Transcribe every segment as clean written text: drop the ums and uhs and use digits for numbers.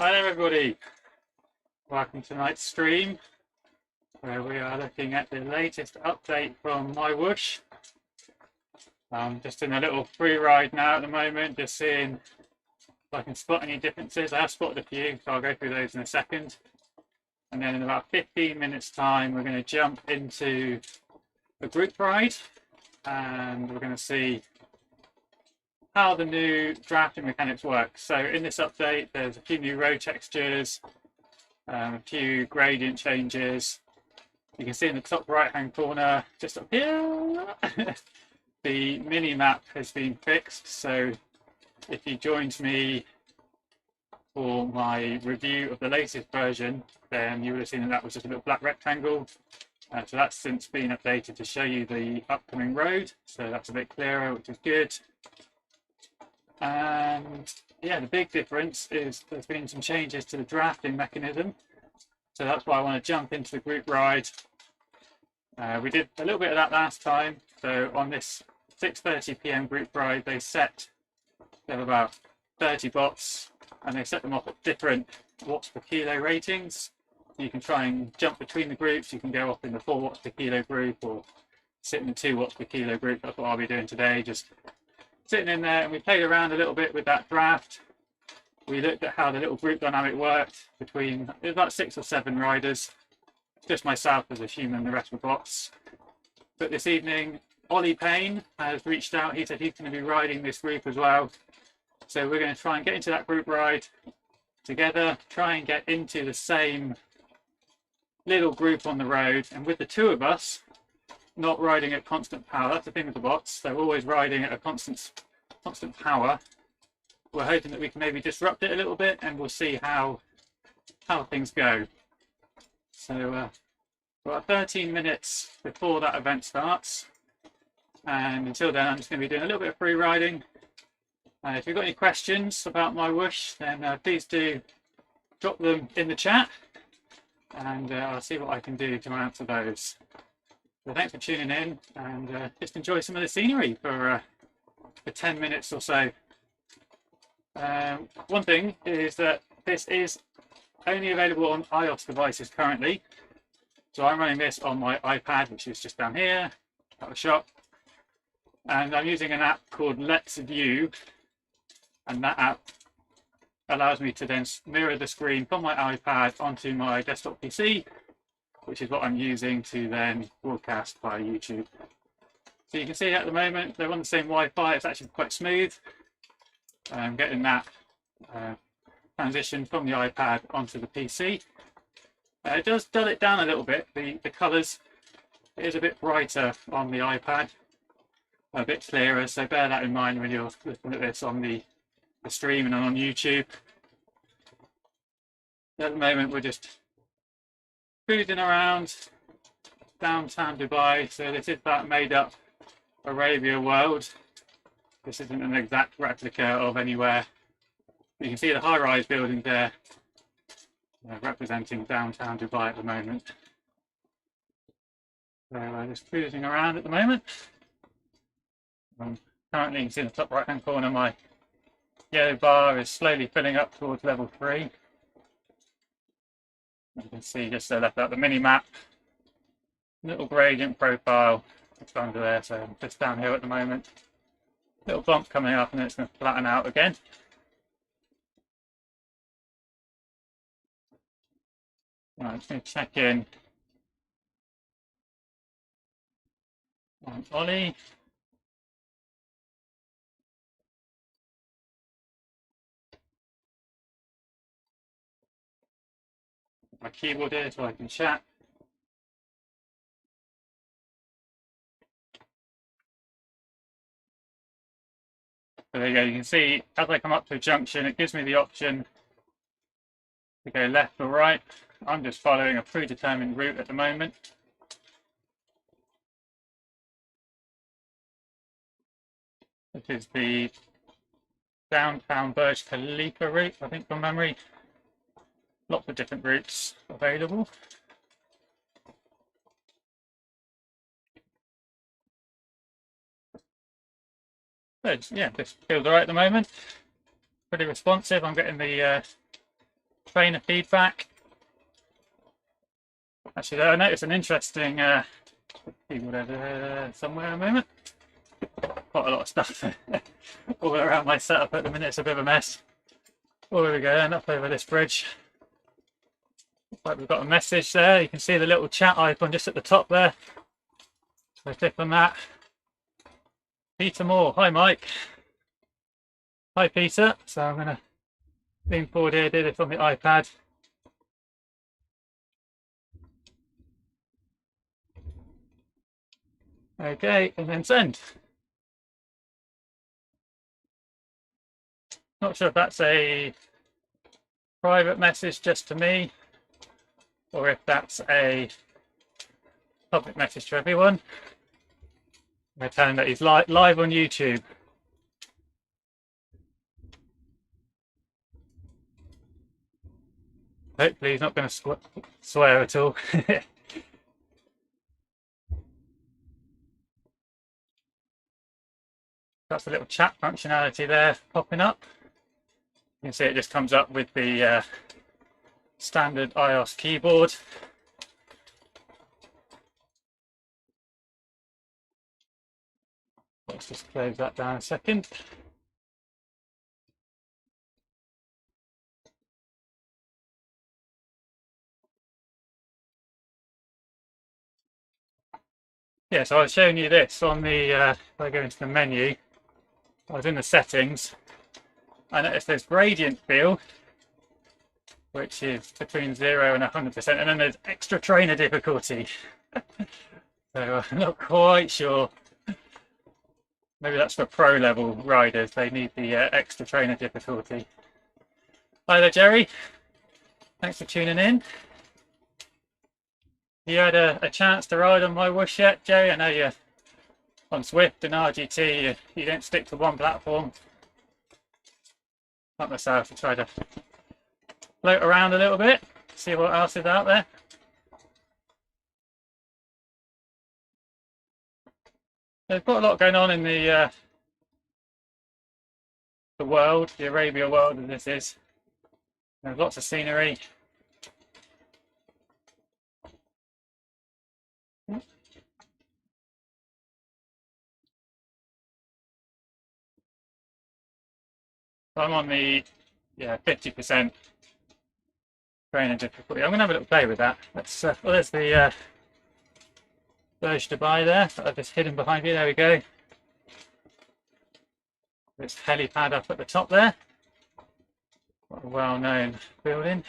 Hi there everybody, welcome to tonight's stream where we are looking at the latest update from MyWhoosh. I'm just in a little free ride now at the moment, just seeing if I can spot any differences. I have spotted a few, so I'll go through those in a second. And then in about 15 minutes time we're going to jump into a group ride and we're going to see how the new drafting mechanics work. So in this update, there's a few new road textures, a few gradient changes. You can see in the top right-hand corner, just up here, the mini map has been fixed. So if you joined me for my review of the latest version, then you would have seen that that was just a little black rectangle. So that's since been updated to show you the upcoming road. So that's a bit clearer, which is good. And yeah, the big difference is there's been some changes to the drafting mechanism. So that's why I want to jump into the group ride. We did a little bit of that last time. So on this 6:30 p.m. group ride, they have about 30 bots and they set them off at different watts per kilo ratings. You can try and jump between the groups. You can go off in the 4 watts per kilo group or sit in the 2 watts per kilo group. That's what I'll be doing today. Just sitting in there, and we played around a little bit with that draft. We looked at how the little group dynamic worked between about 6 or 7 riders, just myself as a human and the rest were bots. But this evening, Ollie Payne has reached out. He said he's going to be riding this group as well. So we're going to try and get into that group ride together, try and get into the same little group on the road. And with the 2 of us, not riding at constant power. That's the thing with the bots. They're always riding at a constant power. We're hoping that we can maybe disrupt it a little bit and we'll see how things go. So we're about 13 minutes before that event starts. And until then, I'm just going to be doing a little bit of free riding. If you've got any questions about MyWhoosh, then please do drop them in the chat. And I'll see what I can do to answer those. So thanks for tuning in and just enjoy some of the scenery for 10 minutes or so. One thing is that this is only available on iOS devices currently. So I'm running this on my iPad, which is just down here, at the shop. And I'm using an app called Let's View. And that app allows me to then mirror the screen from my iPad onto my desktop PC, which is what I'm using to then broadcast via YouTube. So you can see at the moment, they're on the same Wi-Fi. It's actually quite smooth. I'm getting that transition from the iPad onto the PC. It does dull it down a little bit. The colours, it is a bit brighter on the iPad, a bit clearer. So bear that in mind when you're looking at this on the stream and on YouTube. At the moment, we're just cruising around downtown Dubai. So this is that made up Arabia world. This isn't an exact replica of anywhere. You can see the high-rise building there representing downtown Dubai at the moment. So we're just cruising around at the moment. Currently, you can see in the top right-hand corner, my yellow bar is slowly filling up towards level 3. You can see just left out the mini map, little gradient profile that's under there. So I'm just down here at the moment. Little bump coming up and then it's going to flatten out again. Right, I'm just going to check in on Ollie. My keyboard here so I can chat. So there you go, you can see as I come up to a junction, it gives me the option to go left or right. I'm just following a predetermined route at the moment. This is the downtown Burj Khalifa route, I think from memory. Lots of different routes available. But yeah, this feels all right at the moment. Pretty responsive. I'm getting the trainer feedback. Actually, I noticed an interesting keyboard somewhere a moment. Quite a lot of stuff all around my setup at the minute. It's a bit of a mess. Oh, here we go, and up over this bridge. Like we've got a message there. You can see the little chat icon just at the top there. So click on that. Peter Moore. Hi, Mike. Hi, Peter. So I'm going to lean forward here, do this on the iPad. Okay, and then send. Not sure if that's a private message just to me, or if that's a public message to everyone. We're telling that he's live on YouTube. Hopefully he's not going to swear at all. That's a little chat functionality there popping up. You can see it just comes up with the standard iOS keyboard. Let's just close that down a second. Yeah, so I was showing you this on the, if I go into the menu, I was in the settings. I noticed there's gradient feel, which is between 0 and 100%, and then there's extra trainer difficulty. So I'm not quite sure. Maybe that's for pro level riders. They need the extra trainer difficulty. Hi there, Jerry. Thanks for tuning in. You had a chance to ride on MyWhoosh yet, Jerry? I know you're on Swift and RGT. You don't stick to one platform. Like myself, I try to float around a little bit, see what else is out there. There's quite a lot going on in the world, the Arabia world, as this is. There's lots of scenery. I'm on the 50% trainer difficulty. I'm going to have a little play with that. Let's. Well, there's the Burj Dubai there. I've just hidden behind you. There we go. This helipad up at the top there. What a well-known building.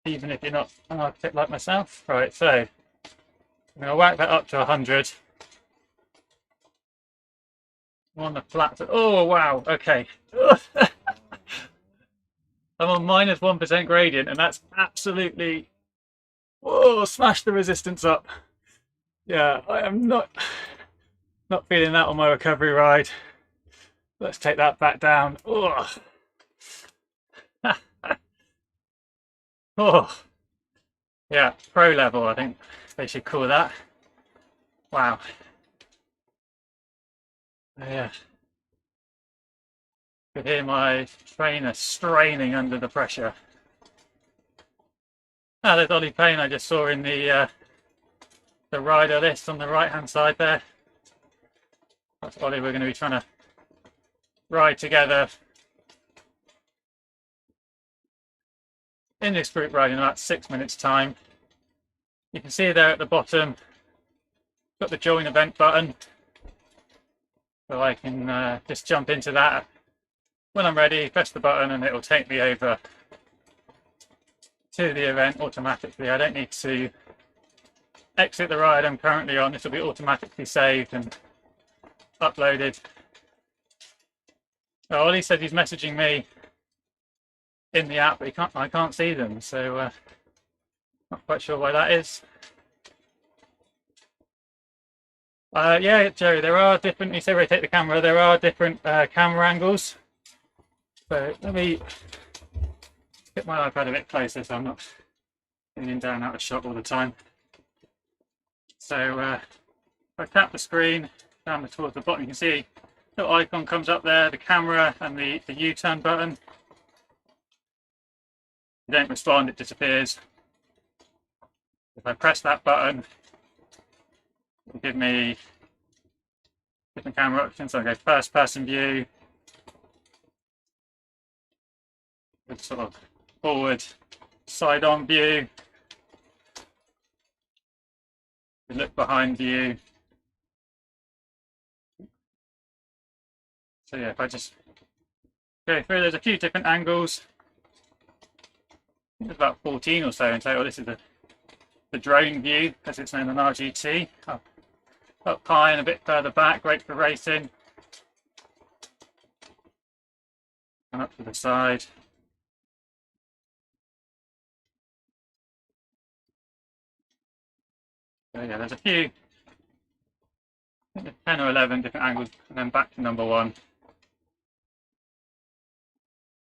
Even if you're not an architect like myself. Right, so I'm going to whack that up to 100. On the flat. Oh wow, okay. I'm on minus 1% gradient, and that's absolutely, whoa, smash the resistance up. Yeah, I am not feeling that on my recovery ride. Let's take that back down. Oh, oh, yeah, pro level, I think they should call that. Wow. Yeah. Could hear my trainer straining under the pressure. Ah, there's Ollie Payne I just saw in the rider list on the right hand side there. That's Ollie we're going to be trying to ride together in this group ride in about 6 minutes time. You can see there at the bottom, got the join event button. So I can just jump into that when I'm ready, press the button, and it will take me over to the event automatically. I don't need to exit the ride I'm currently on. This will be automatically saved and uploaded. Oh, Ollie said he's messaging me in the app, but I can't see them, so not quite sure why that is. Yeah, Jerry, there are different, you say rotate the camera, there are different camera angles. So let me get my iPad a bit closer so I'm not leaning down out of shot all the time. So if I tap the screen down towards the bottom, you can see the icon comes up there, the camera and the U-turn button. you don't respond, it disappears. If I press that button, it'll give me different camera options. So I go first person view, with sort of forward side on view, look behind view. So yeah, if I just go through, there's a few different angles. There's about 14 or so in total. This is the drone view, as it's known on RGT. Up high and a bit further back, great for racing. And up to the side. So yeah, there's a few, I think there's 10 or 11 different angles, and then back to number one.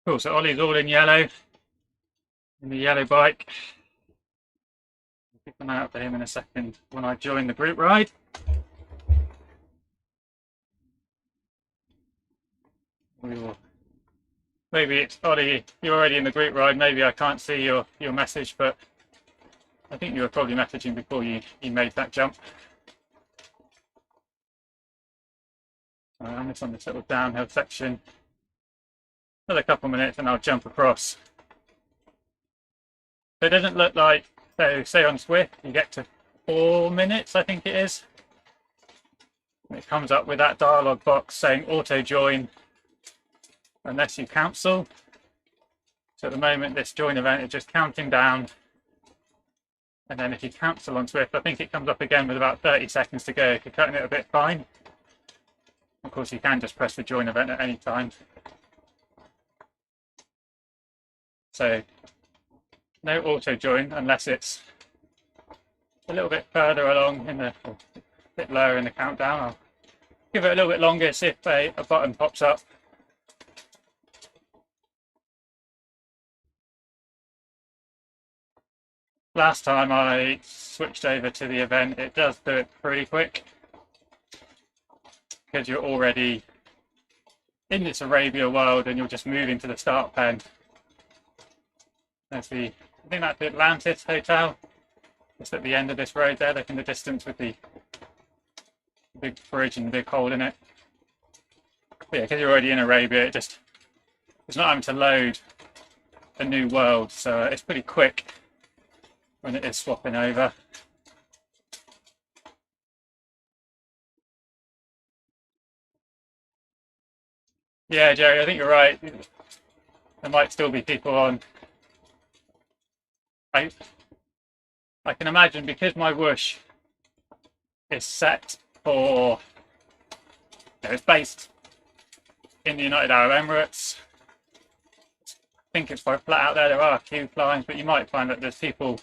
Cool, so Ollie's all in yellow, in the yellow bike. I'll keep an eye out for him in a second when I join the group ride. Maybe it's Ollie, you're already in the group ride, maybe I can't see your message, but I think you were probably messaging before you made that jump. I'm just on this little downhill section. Another couple of minutes and I'll jump across. So it doesn't look like, so say on Swift, you get to 4 minutes, I think it is. And it comes up with that dialog box saying auto join unless you cancel. So at the moment, this join event is just counting down. And then if you cancel on Swift, I think it comes up again with about 30 seconds to go. If you're cutting it a bit fine. Of course, you can just press the join event at any time. So no auto join unless it's a little bit further along in the, or a bit lower in the countdown. I'll give it a little bit longer, see if a button pops up. Last time I switched over to the event, it does do it pretty quick because you're already in this Arabia world and you're just moving to the start pen. There's I think that's the Atlantis Hotel. Just at the end of this road there, look in the distance with the big bridge and the big hole in it. But yeah, because you're already in Arabia, it's not having to load a new world, so it's pretty quick when it is swapping over. Yeah, Jerry, I think you're right. There might still be people on. I can imagine because MyWhoosh is set for, it's based in the United Arab Emirates. I think it's quite flat out there. There are a few flying, but you might find that there's people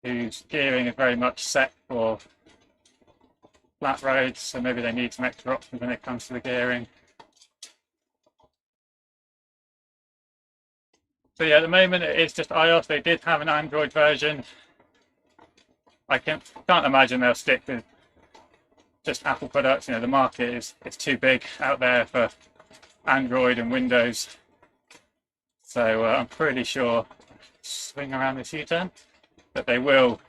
whose gearing is very much set for flat roads, so maybe they need some extra options when it comes to the gearing. So yeah, at the moment it is just iOS. They did have an Android version. I can't imagine they'll stick with just Apple products. You know, the market is too big out there for Android and Windows. So I'm pretty sure, swing around this U-turn, that they will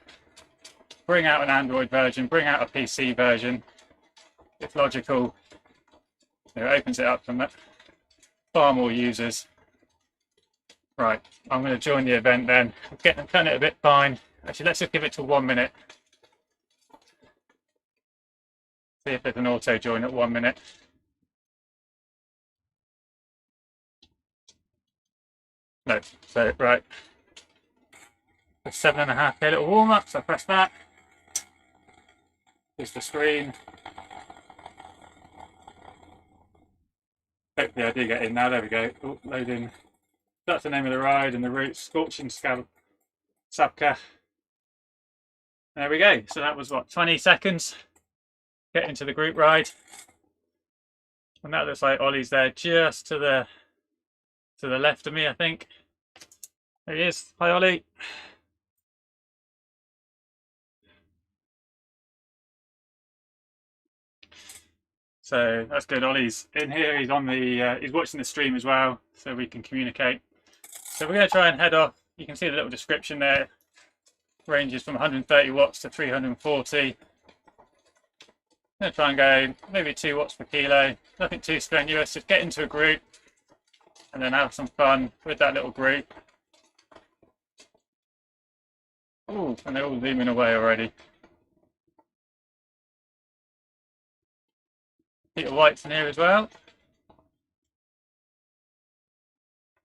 bring out an Android version, bring out a PC version. It's logical. It opens it up for far more users. Right, I'm going to join the event then. I'm turn it a bit fine. Actually, let's just give it to 1 minute. See if there's an auto join at 1 minute. No, so right. 7.5K little warm up, so I press that. Here's the screen. Hopefully I do get in now, there we go. Oh, loading. That's the name of the ride and the route, Scorching Sabka. There we go. So that was what, 20 seconds? Get into the group ride. And that looks like Ollie's there just to the left of me, I think. There he is. Hi, Ollie. So that's good. Ollie's in here. He's on the. He's watching the stream as well, so we can communicate. So we're going to try and head off. You can see the little description there. Ranges from 130 watts to 340. I'm going to try and go maybe 2 watts per kilo. Nothing too strenuous. Just get into a group and then have some fun with that little group. Oh, and they're all zooming away already. Peter White's in here as well.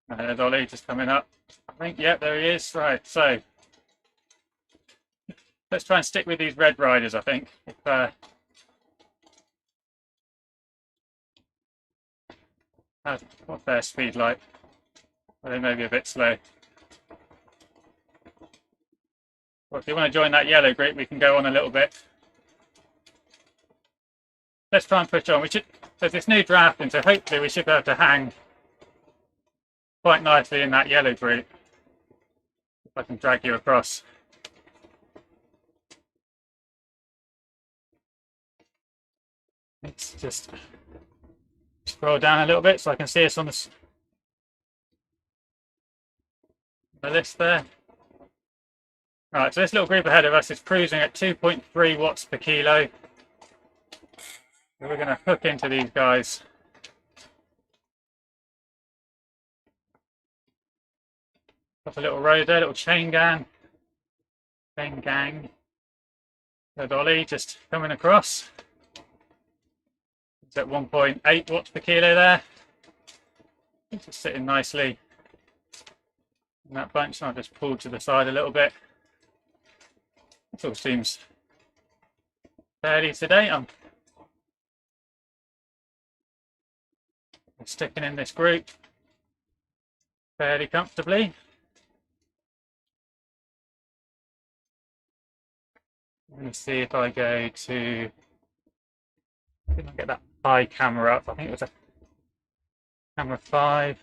And there's Ollie just coming up. I think, yep, there he is. Right, so let's try and stick with these red riders, I think. What's their speed like? Well, they may be a bit slow. Well, if you want to join that yellow group, we can go on a little bit. Let's try and push on. There's this new drafting, so hopefully we should be able to hang quite nicely in that yellow group. If I can drag you across. Let's just scroll down a little bit so I can see us on the list there. Right, so this little group ahead of us is cruising at 2.3 watts per kilo. So we're going to hook into these guys. Got a little road there, little chain gang. There's Ollie just coming across. It's at 1.8 watts per kilo there. Just sitting nicely in that bunch. I'll just pull to the side a little bit. It all seems fairly sedate. I'm sticking in this group fairly comfortably. Let me see if I go to, I think I'll get that high camera up. I think it was a camera 5.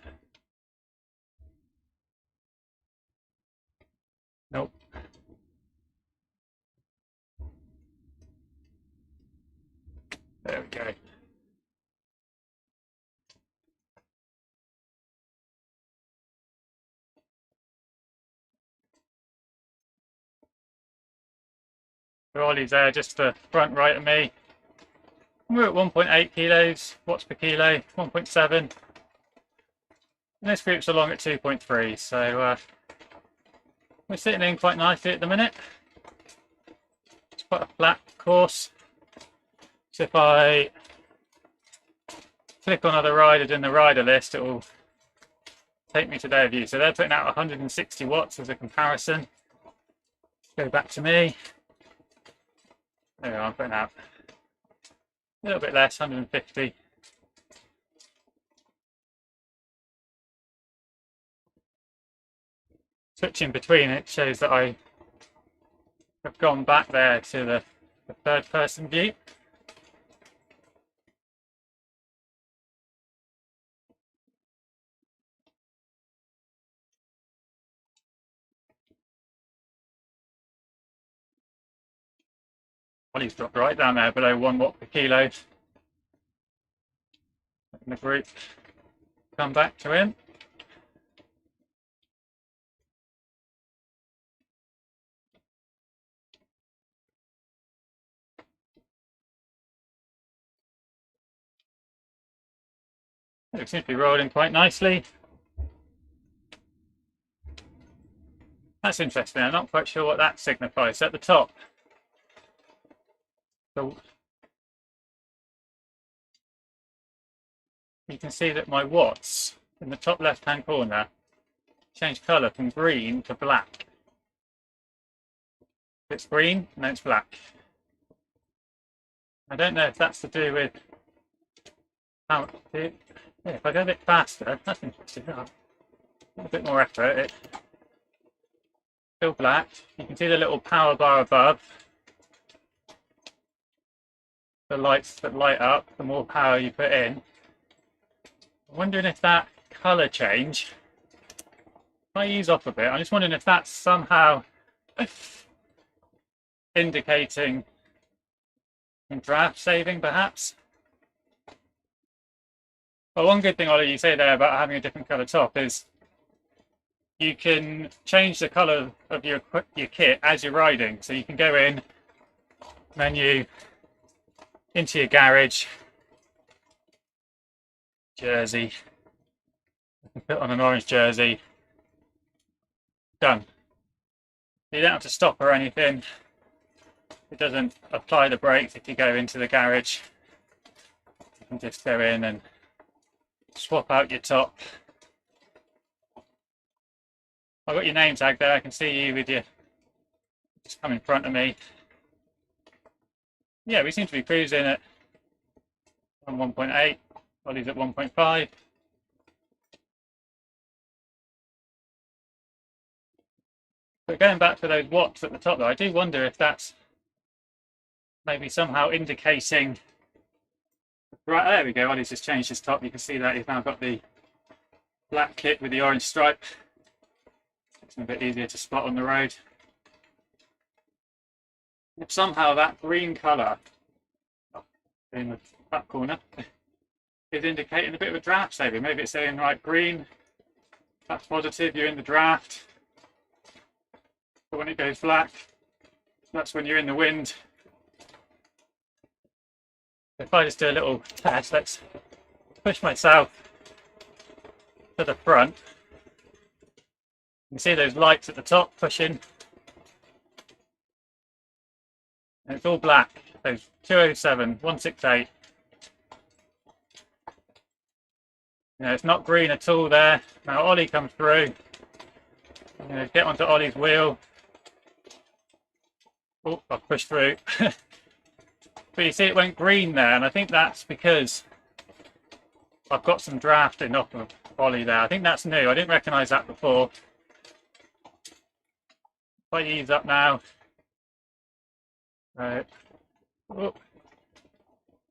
Nope. There we go. Ollie's there just to front right of me. We're at 1.8 kilos, watts per kilo, 1.7. And this group's along at 2.3, so we're sitting in quite nicely at the minute. It's quite a flat course. So if I click on other riders in the rider list, it will take me to their view. So they're putting out 160 watts as a comparison. Go back to me. There we are, I'm putting out a little bit less, 150. Switching between it shows that I have gone back there to the third person view. Well, he's dropped right down there below 1 watt per kilo. In the group, come back to him. It seems to be rolling quite nicely. That's interesting. I'm not quite sure what that signifies. At the top, so you can see that my watts in the top left-hand corner change colour from green to black. It's green and then it's black. I don't know if that's to do with how. Yeah, if I go a bit faster, that's interesting. A bit more effort. It's still black. You can see the little power bar above. The lights that light up, the more power you put in. I'm wondering if that colour change, if I ease off a bit, I'm just wondering if that's somehow indicating some draft saving, perhaps. But one good thing, Ollie, you say there about having a different colour top is you can change the colour of your kit as you're riding. So you can go in, menu, into your garage, jersey, put on an orange jersey, done. You don't have to stop or anything. It doesn't apply the brakes if you go into the garage. You can just go in and swap out your top. I've got your name tag there. I can see you with your, just come in front of me. Yeah, we seem to be cruising at 1.8. Ollie's at 1.5. But going back to those watts at the top, though, I do wonder if that's maybe somehow indicating. Right, there we go. Ollie's just changed his top. You can see that he's now got the black kit with the orange stripe. It's a bit easier to spot on the road. If somehow that green colour in the back corner is indicating a bit of a draft saving. Maybe it's saying, right, green, that's positive, you're in the draft. But when it goes black, that's when you're in the wind. If I just do a little test, let's push myself to the front. You can see those lights at the top pushing. And it's all black. Those 207, 168. You know, it's not green at all there. Now Ollie comes through. You know, get onto Ollie's wheel. Oh, I've pushed through. But you see it went green there, and I think that's because I've got some drafting off of Ollie there. I think that's new. I didn't recognise that before. If I ease up now. Right. Oh.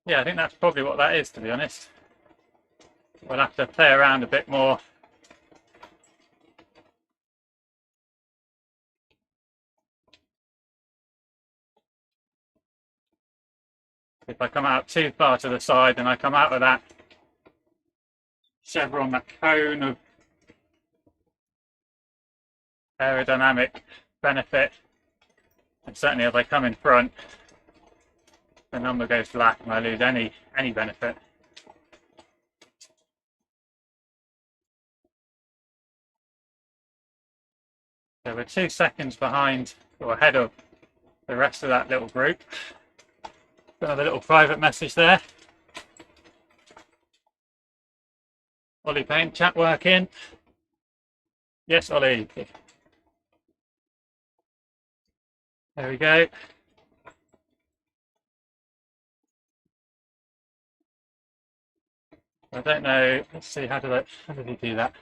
Yeah, I think that's probably what that is, to be honest. We'll have to play around a bit more. If I come out too far to the side, then I come out of that chevron, that cone of aerodynamic benefit. And certainly if I come in front, the number goes black and I lose any benefit. So we're 2 seconds behind or ahead of the rest of that little group. Another little private message there. Ollie Payne, chat working. Yes, Ollie. There we go. I don't know. Let's see. How did he do that?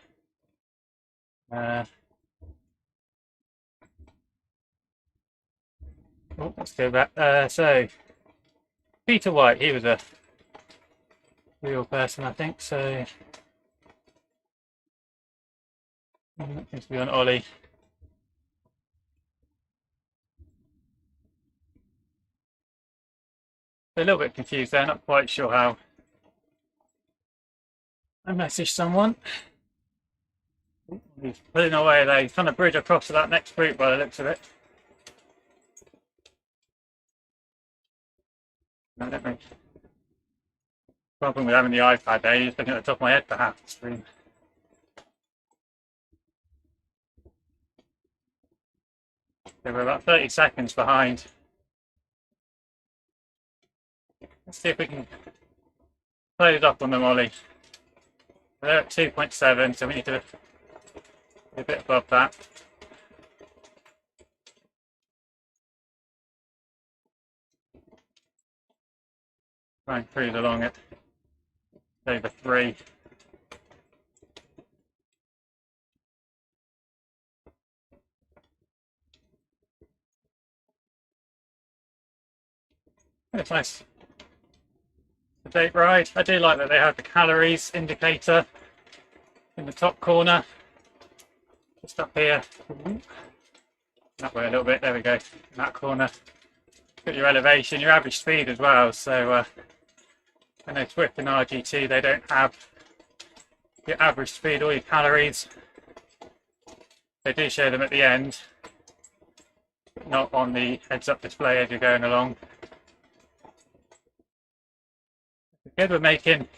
Oh, let's go back. So Peter White, he was a real person, I think. So that seems to be on Ollie. A little bit confused there. Not quite sure how. I messaged someone. He's pulling away there. He's trying to bridge across to that next group by the looks of it. I don't know. Problem with having the iPad there, you're just looking at the top of my head for half the screen. So we're about 30 seconds behind. Let's see if we can close up on them, Ollie. They're at 2.7, so we need to be a bit above that. Try and cruise along it. Over 3. It's nice. The date ride. I do like that they have the calories indicator in the top corner. Just up here. That way a little bit. There we go. In that corner. Got your elevation, your average speed as well. So I know Swift and RGT, they don't have your average speed, all your calories. They do show them at the end, but not on the heads-up display as you're going along. Good, we're making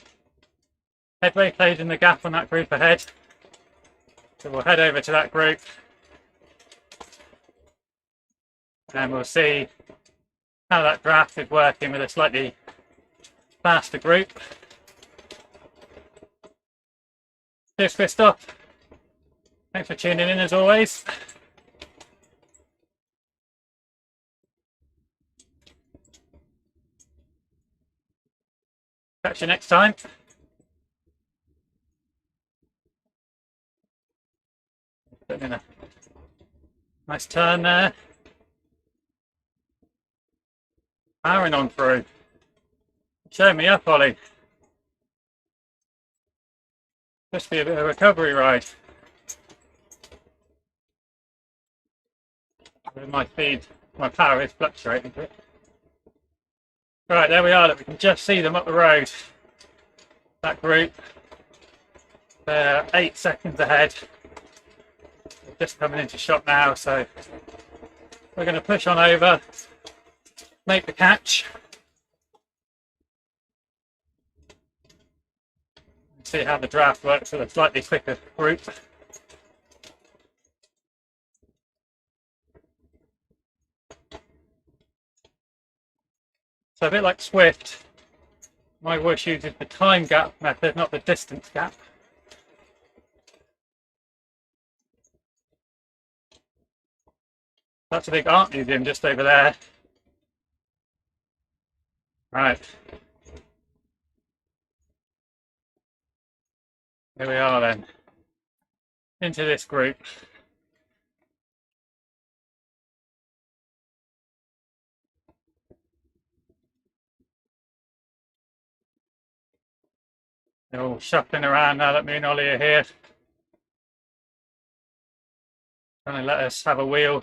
headway, closing the gap on that group ahead. So we'll head over to that group and we'll see how that draft is working with a slightly faster group. Cheers, Christoph. Thanks for tuning in as always. Catch you next time. Putting in a nice turn there. Powering on through. Show me up, Ollie. Must be a bit of a recovery ride. My speed, my power is fluctuating a bit. Right, there we are. Look, we can just see them up the road. That group. They're 8 seconds ahead. They're just coming into shot now, so we're going to push on over, make the catch. See how the draft works with a slightly quicker group. So a bit like Swift, MyWhoosh uses the time gap method, not the distance gap. That's a big art museum just over there. Right. Here we are then. Into this group. They're all shuffling around now that me and Ollie are here. Trying to let us have a wheel.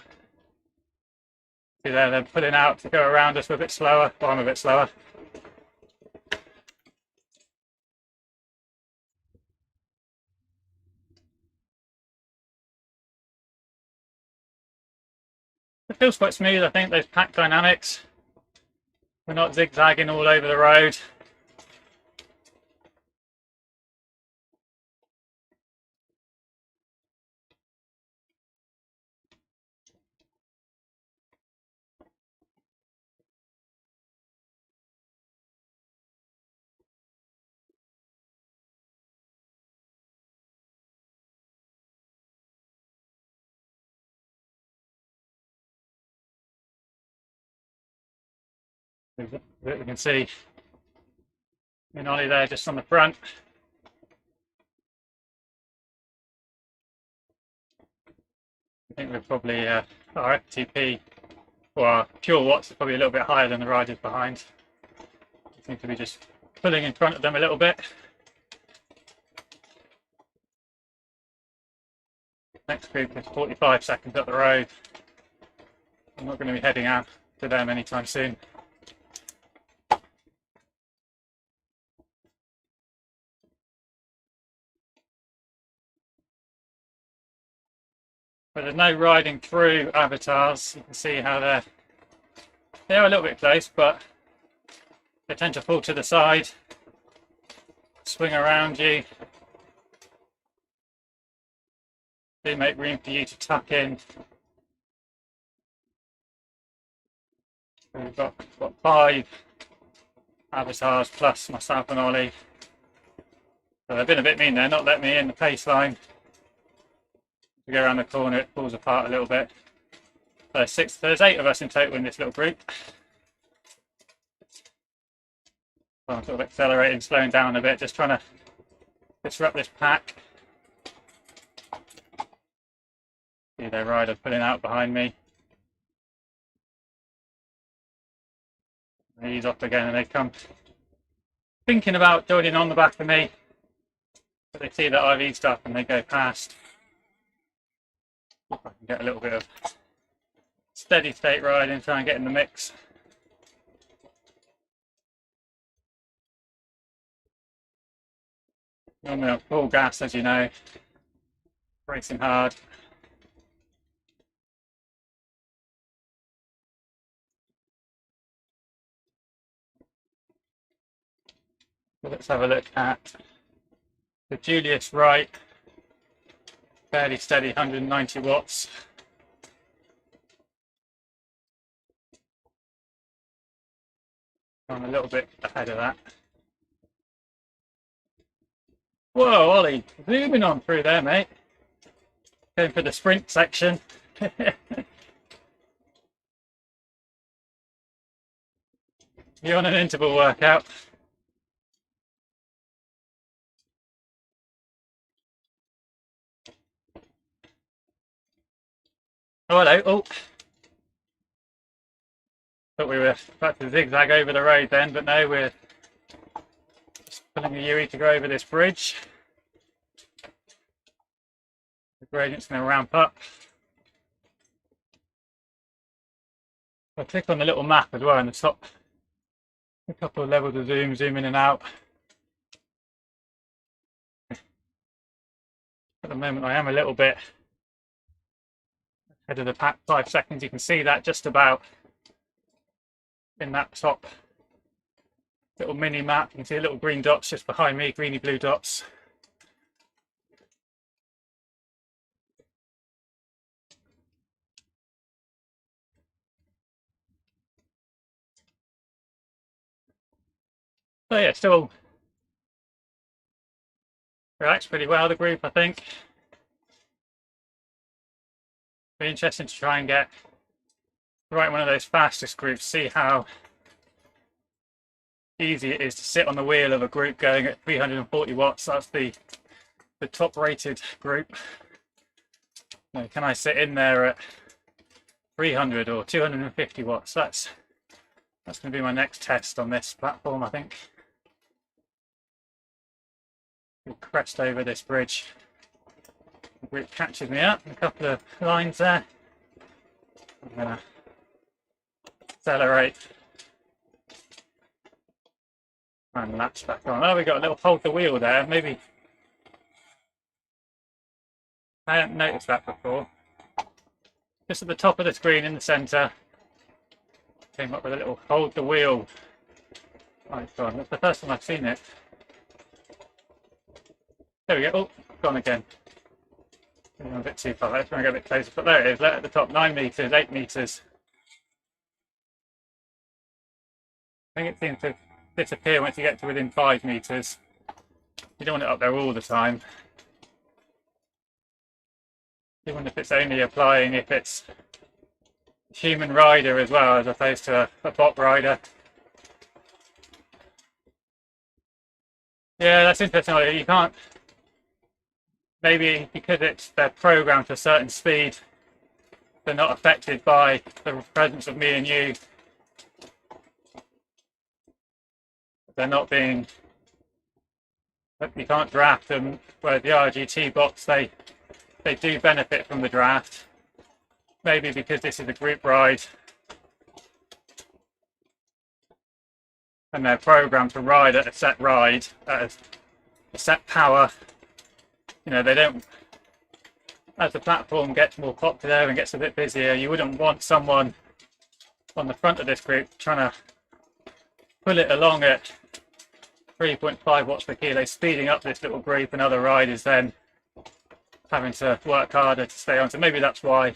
See there, they're pulling out to go around us a bit slower. Well, I'm a bit slower. It feels quite smooth, I think, those pack dynamics. We're not zigzagging all over the road. You can see me and Ollie there just on the front. I think we're probably our FTP or our pure watts is probably a little bit higher than the riders behind. We seem to be just pulling in front of them a little bit. Next group is 45 seconds up the road. I'm not going to be heading out to them anytime soon. But there's no riding through avatars. You can see how they're a little bit close, but they tend to fall to the side, swing around you. They make room for you to tuck in. So we've got 5 avatars plus myself and Ollie. So they've been a bit mean there, not letting me in the pace line. We go around the corner, it falls apart a little bit. So there's 8 of us in total in this little group. So I'm sort of accelerating, slowing down a bit, just trying to disrupt this pack. See their rider pulling out behind me. They ease off again and they come thinking about joining on the back of me. But they see that I've eased up and they go past. If I can get a little bit of steady state riding, try and get in the mix. Normally on full gas, as you know, racing hard. So let's have a look at the Julius Wright, fairly steady, 190 watts. I'm a little bit ahead of that. Whoa, Ollie, zooming on through there, mate. Going for the sprint section. You're on an interval workout. Oh, hello. Oh. Thought we were about to zigzag over the road then, but no, we're just pulling a Yui to go over this bridge. The gradient's going to ramp up. I'll click on the little map as well on the top. A couple of levels of zoom in and out. At the moment I am a little bit ahead of the pack, 5 seconds. You can see that just about in that top little mini map. You can see little green dots just behind me, greeny blue dots. So yeah, still reacts pretty well, the group, I think. Be interesting to try and get right one of those fastest groups, see how easy it is to sit on the wheel of a group going at 340 watts. That's the top rated group. Now, can I sit in there at 300 or 250 watts? That's going to be my next test on this platform, I think. We crest over this bridge. The group catches me up, a couple of lines there. I'm going to accelerate and latch back on. Oh, we got a little hold the wheel there. Maybe I hadn't noticed that before. Just at the top of the screen in the centre, came up with a little hold the wheel icon. That's the first time I've seen it. There we go. Oh, gone again. I'm a bit too far. Let's try and get a bit closer. But there it is. There at the top, 9 meters, 8 meters. I think it seems to disappear once you get to within 5 meters. You don't want it up there all the time. Even if it's only applying if it's a human rider as well, as opposed to a bot rider. Yeah, that's interesting. You can't. Maybe because they're programmed to a certain speed, they're not affected by the presence of me and you. They're not being. You can't draft them. Whereas the RGT bots, they do benefit from the draft. Maybe because this is a group ride and they're programmed to ride at a set ride, at a set power. You know, they don't, as the platform gets more popular and gets a bit busier, you wouldn't want someone on the front of this group trying to pull it along at 3.5 watts per kilo, speeding up this little group, and other riders then having to work harder to stay on. So maybe that's why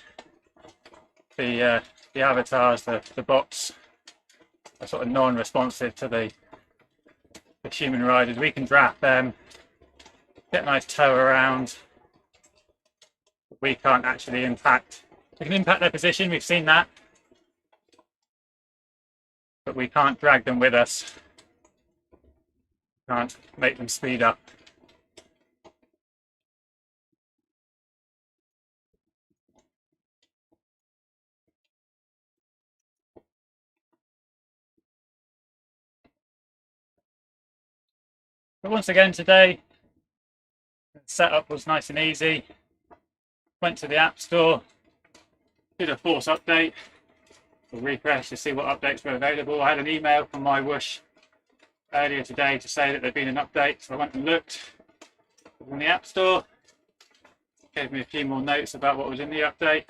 the avatars, the bots, are sort of non-responsive to the human riders. We can draft them, get a nice tow around. We can't actually impact. We can impact their position, we've seen that. But we can't drag them with us. Can't make them speed up. But once again today, the setup was nice and easy. Went to the App Store, did a force update, or refresh to see what updates were available. I had an email from MyWhoosh earlier today to say that there'd been an update, so I went and looked. in the App Store. Gave me a few more notes about what was in the update.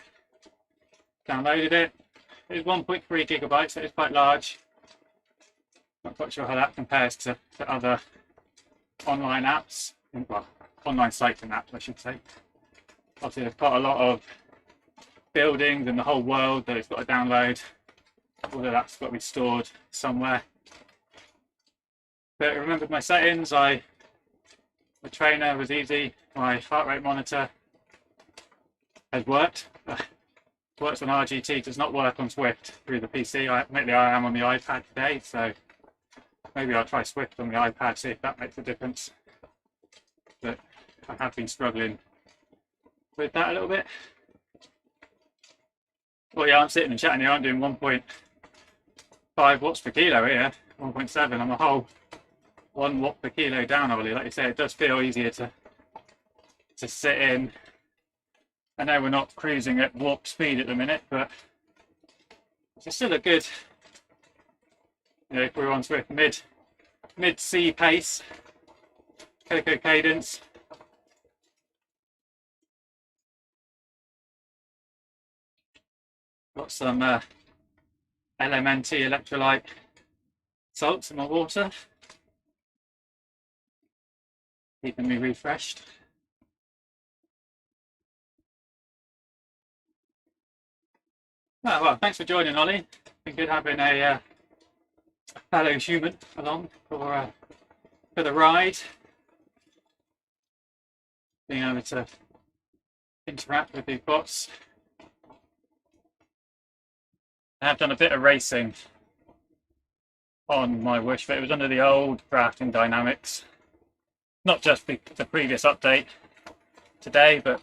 Downloaded it. It's 1.3 gigabytes, so it's quite large. Not quite sure how that compares to other online apps, well, online sites and apps, I should say. Obviously, there's quite a lot of buildings in the whole world that it's got to download. All of that's got to be stored somewhere. But I remembered my settings. The trainer was easy. My heart rate monitor has worked. Works on RGT, does not work on Swift through the PC. Admittedly, I am on the iPad today, so maybe I'll try Swift on the iPad, see if that makes a difference. But I have been struggling with that a little bit. Well, yeah, I'm sitting and chatting here. I'm doing 1.5 watts per kilo here, 1.7. I'm a whole 1 watt per kilo down, Ollie. Like you say, it does feel easier to sit in. I know we're not cruising at warp speed at the minute, but it's still a good, if we're on Swift, mid-C pace, cocoa cadence. Got some LMNT electrolyte salts in my water, keeping me refreshed. Oh, well, thanks for joining, Ollie. It's been good having a fellow human along for the ride. Being able to interact with these bots. I have done a bit of racing on MyWhoosh, but it was under the old drafting dynamics. Not just the previous update today, but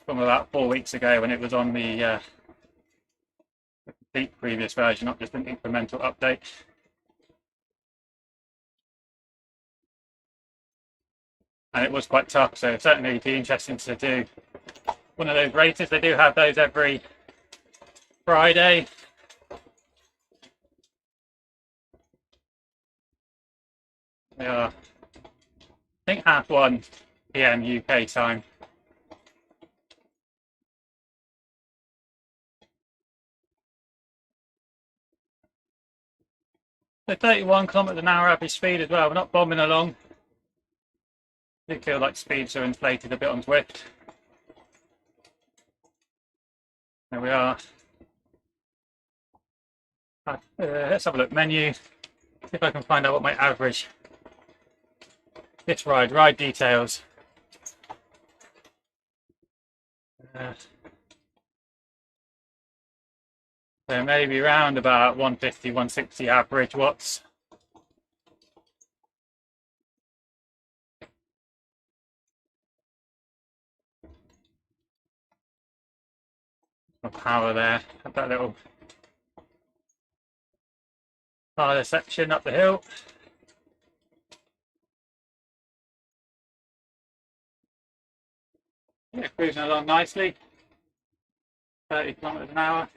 from about 4 weeks ago when it was on the complete previous version, not just an incremental update. And it was quite tough, so certainly it'd be interesting to do one of those races. They do have those every Friday. They are, I think, 1:30 PM UK time. So 31 kilometers an hour average speed as well. We're not bombing along. I do feel like speeds are inflated a bit on Swift. There we are. Let's have a look. Menu. See if I can find out what my average. This ride details. So maybe around about 150, 160 average watts. Power there. Have that little harder section up the hill. Yeah, cruising along nicely. 30 kilometers an hour.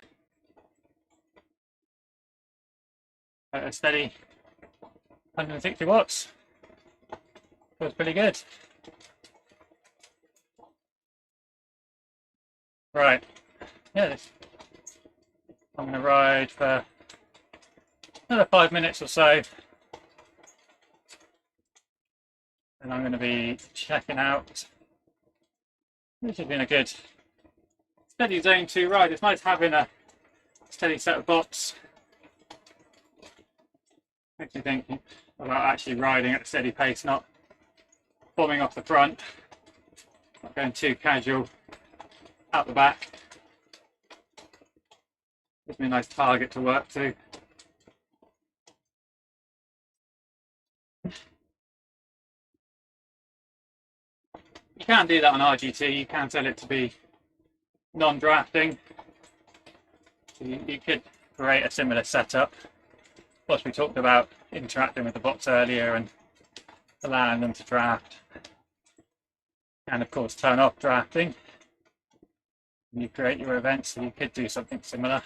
At a steady 160 watts. Feels pretty good. Right. Yeah, I'm going to ride for another 5 minutes or so. And I'm going to be checking out. This has been a good steady zone 2 ride. It's nice having a steady set of bots. Makes me think about actually riding at a steady pace, not bombing off the front, not going too casual out the back. Gives me a nice target to work to. You can do that on RGT. You can tell it to be non-drafting. So you could create a similar setup. Plus, we talked about interacting with the bots earlier and allowing them to draft. And of course, turn off drafting. And you create your events, so you could do something similar.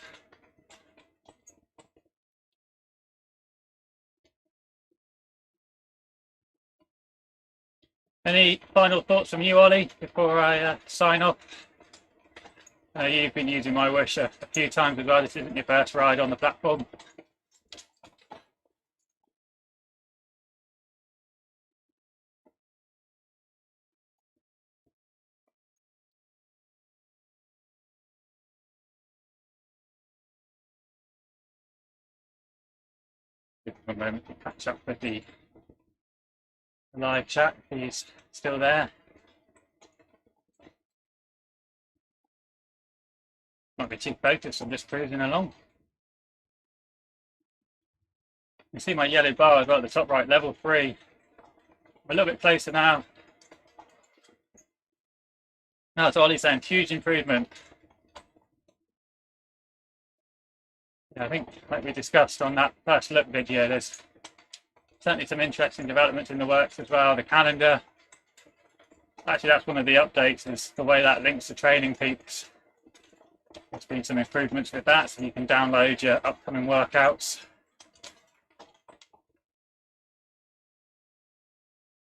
Any final thoughts from you, Ollie, before I sign off? You've been using MyWhoosh a few times as well. This isn't your first ride on the platform. Give him a moment to catch up with the live chat. He's still there. Might be too focused. I'm just cruising along. You see my yellow bar as well at the top right, level 3. I'm a little bit closer now. No, that's Ollie's saying, huge improvement. Yeah, I think, like we discussed on that first look video, there's certainly some interesting developments in the works as well. The calendar, actually that's one of the updates, is the way that links to Training Peaks. There's been some improvements with that, so you can download your upcoming workouts.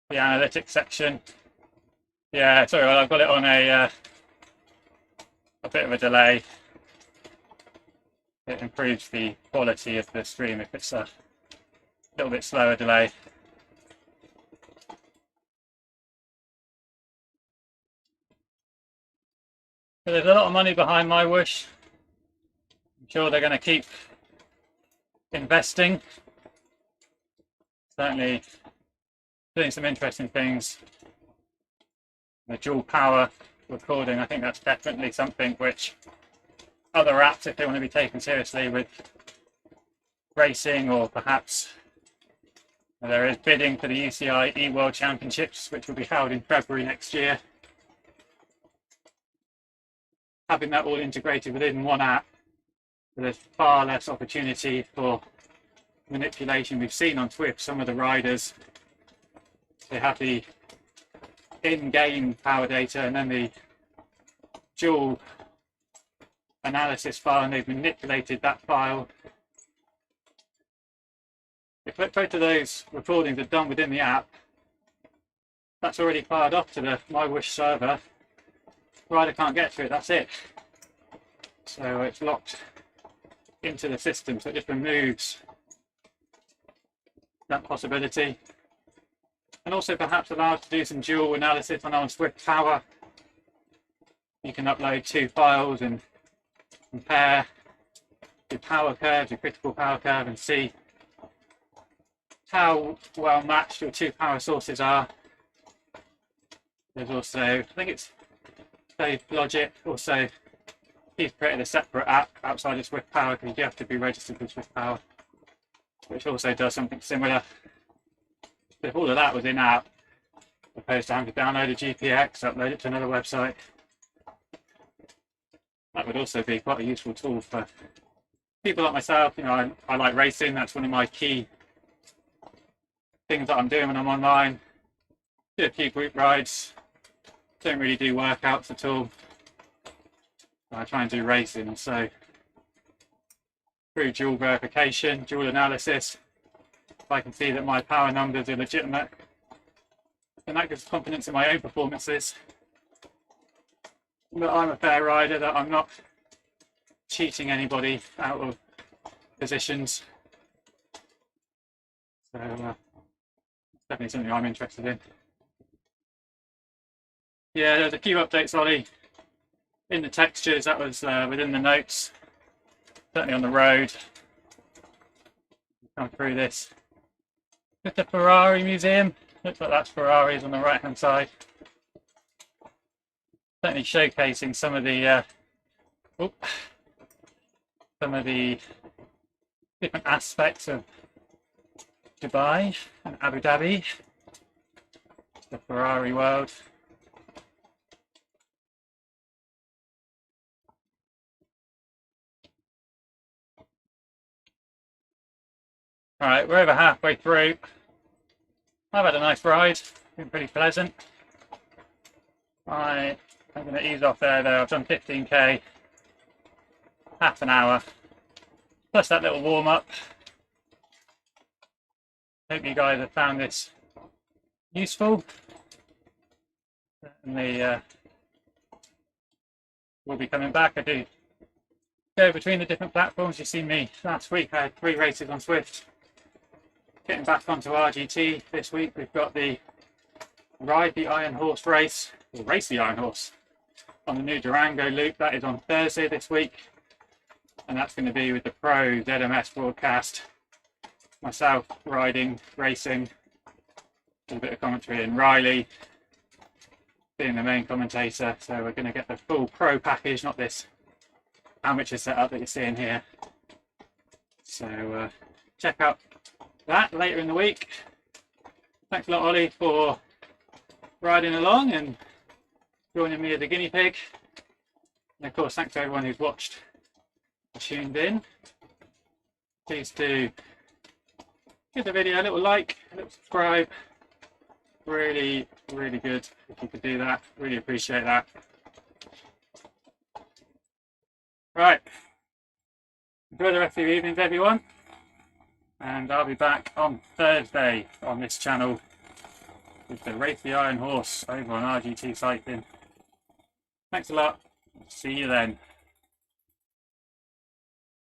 The analytics section. Yeah, sorry, well, I've got it on a bit of a delay. It improves the quality of the stream if it's a little bit slower delay. So there's a lot of money behind MyWhoosh. I'm sure they're going to keep investing. Certainly doing some interesting things. The dual power recording, I think that's definitely something which other apps, if they want to be taken seriously with racing, or perhaps there is bidding for the UCI eWorld Championships, which will be held in February next year. Having that all integrated within one app, there's far less opportunity for manipulation. We've seen on Swift some of the riders, they have the in-game power data and then the dual analysis file, and they've manipulated that file. If both of those recordings are done within the app, that's already fired off to the MyWhoosh server. The rider can't get to it, that's it. So it's locked into the system, so it just removes that possibility. And also perhaps allows to do some dual analysis. I know on Swift Power, you can upload 2 files and compare your power curve, your critical power curve, and see how well matched your 2 power sources are. There's also, I think it's Dave Logic, also he's created a separate app outside of Swift Power because you have to be registered with Swift Power, which also does something similar. If all of that was in-app, opposed to having to download a GPX, upload it to another website, that would also be quite a useful tool for people like myself. You know, I like racing. That's one of my key things that I'm doing when I'm online. Do a few group rides. Don't really do workouts at all. I try and do racing. So through dual verification, dual analysis, if I can see that my power numbers are legitimate, then that gives confidence in my own performances, that I'm a fair rider, that I'm not cheating anybody out of positions. So definitely something I'm interested in. Yeah, there's a few updates, Ollie, in the textures. That was within the notes, certainly on the road. Come through this. Just the Ferrari museum. Looks like that's Ferraris on the right hand side. Certainly showcasing some of the different aspects of Dubai and Abu Dhabi, the Ferrari world. All right, we're over halfway through. I've had a nice ride, been pretty pleasant. I'm going to ease off there though. I've done 15k, half an hour, plus that little warm up. Hope you guys have found this useful. certainly will be coming back. I do go between the different platforms. You've seen me last week, I had 3 races on Swift. Getting back onto RGT this week, we've got the Ride the Iron Horse race, or Race the Iron Horse, on the new Durango loop. That is on Thursday this week, and that's going to be with the Pro ZMS broadcast. Myself riding, racing, a bit of commentary, and Riley being the main commentator. So we're going to get the full Pro package, not this amateur setup that you're seeing here. So check out that later in the week. Thanks a lot, Ollie, for riding along and joining me as a guinea pig. And of course, thanks to everyone who's watched and tuned in. Please do give the video a little like, a little subscribe. Really, really good if you could do that. Really appreciate that. Right. Enjoy the rest of your evenings, everyone. And I'll be back on Thursday on this channel with the Race the Iron Horse over on RGT Cycling. Thanks a lot. See you then.